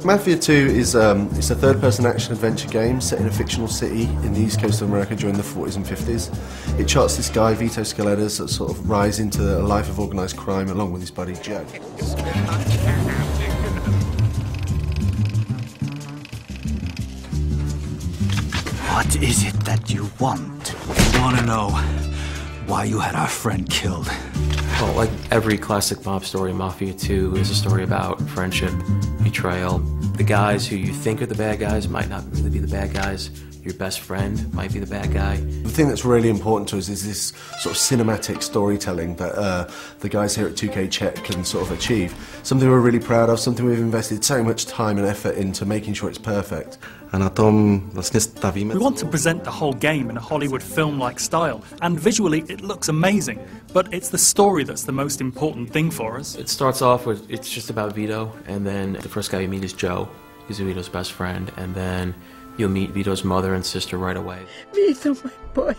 Mafia 2 is it's a third-person action-adventure game set in a fictional city in the east coast of America during the 40s and 50s. It charts this guy, Vito Scaletta's, that sort of rise into a life of organised crime along with his buddy Joe. What is it that you want? I want to know why you had our friend killed. Well, like every classic mob story, Mafia 2 is a story about friendship, betrayal. The guys who you think are the bad guys might not really be the bad guys. Your best friend might be the bad guy. The thing that's really important to us is this sort of cinematic storytelling that the guys here at 2K Czech can sort of achieve. Something we're really proud of, something we've invested so much time and effort into making sure it's perfect. A na tom vlastně stavíme. We want to present the whole game in a Hollywood film-like style, and visually it looks amazing, but it's the story that's the most important thing for us. It starts off with, it's just about Vito, and then the first guy you meet is Joe. He's Vito's best friend, and then you'll meet Vito's mother and sister right away. Vito, my boy.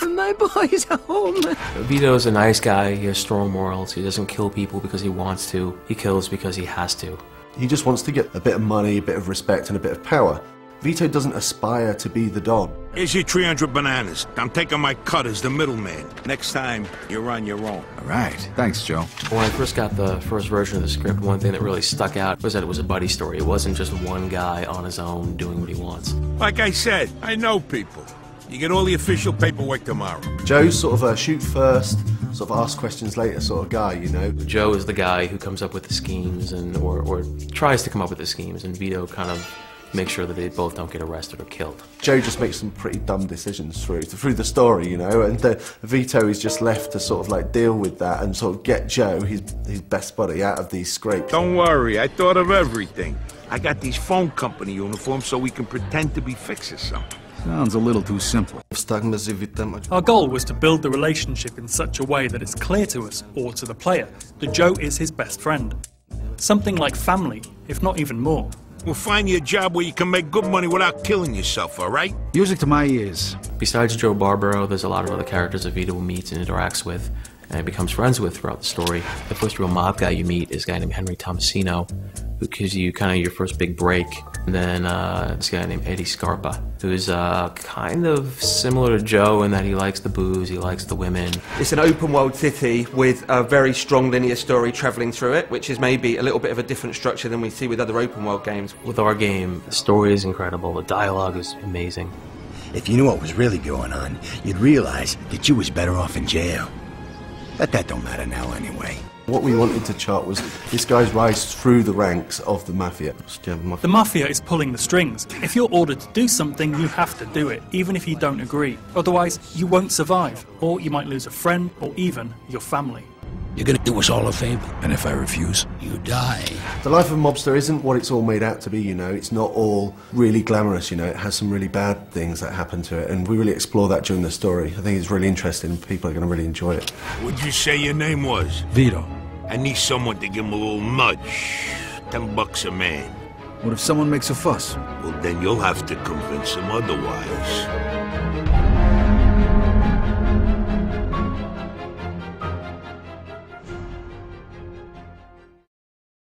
My boy's home. Vito's a nice guy, he has strong morals, he doesn't kill people because he wants to, he kills because he has to. He just wants to get a bit of money, a bit of respect and a bit of power. Vito doesn't aspire to be the Don. Here's your 300 bananas. I'm taking my cut as the middleman. Next time, you're on your own. All right. Thanks, Joe. When I first got the first version of the script, one thing that really stuck out was that it was a buddy story. It wasn't just one guy on his own doing what he wants. Like I said, I know people. You get all the official paperwork tomorrow. Joe's sort of a shoot first, sort of ask questions later sort of guy, you know. Joe is the guy who comes up with the schemes and or tries to come up with the schemes, and Vito kind of makes sure that they both don't get arrested or killed. Joe just makes some pretty dumb decisions through the story, you know, and Vito is just left to sort of like deal with that and sort of get Joe, his best buddy, out of these scrapes. Don't worry, I thought of everything. I got these phone company uniforms so we can pretend to be fixers something. Sounds a little too simple. Our goal was to build the relationship in such a way that it's clear to us, or to the player, that Joe is his best friend. Something like family, if not even more. We'll find you a job where you can make good money without killing yourself, all right? Music to my ears. Besides Joe Barbaro, there's a lot of other characters that Vito meets and interacts with and becomes friends with throughout the story. The first real mob guy you meet is a guy named Henry Tomasino, who gives you kind of your first big break. And then this guy named Eddie Scarpa, who's kind of similar to Joe in that he likes the booze, he likes the women. It's an open world city with a very strong linear story travelling through it, which is maybe a little bit of a different structure than we see with other open world games. With our game, the story is incredible, the dialogue is amazing. If you knew what was really going on, you'd realize that you was better off in jail. But that don't matter now anyway. What we wanted to chart was this guy's rise through the ranks of the Mafia. The Mafia is pulling the strings. If you're ordered to do something, you have to do it, even if you don't agree. Otherwise, you won't survive, or you might lose a friend, or even your family. You're gonna do us all a favor, and if I refuse, you die. The life of a mobster isn't what it's all made out to be, you know. It's not all really glamorous, you know. It has some really bad things that happen to it, and we really explore that during the story. I think it's really interesting, and people are going to really enjoy it. What'd you say your name was? Vito. I need someone to give him a little nudge. $10 a man. What if someone makes a fuss? Well, then you'll have to convince him otherwise.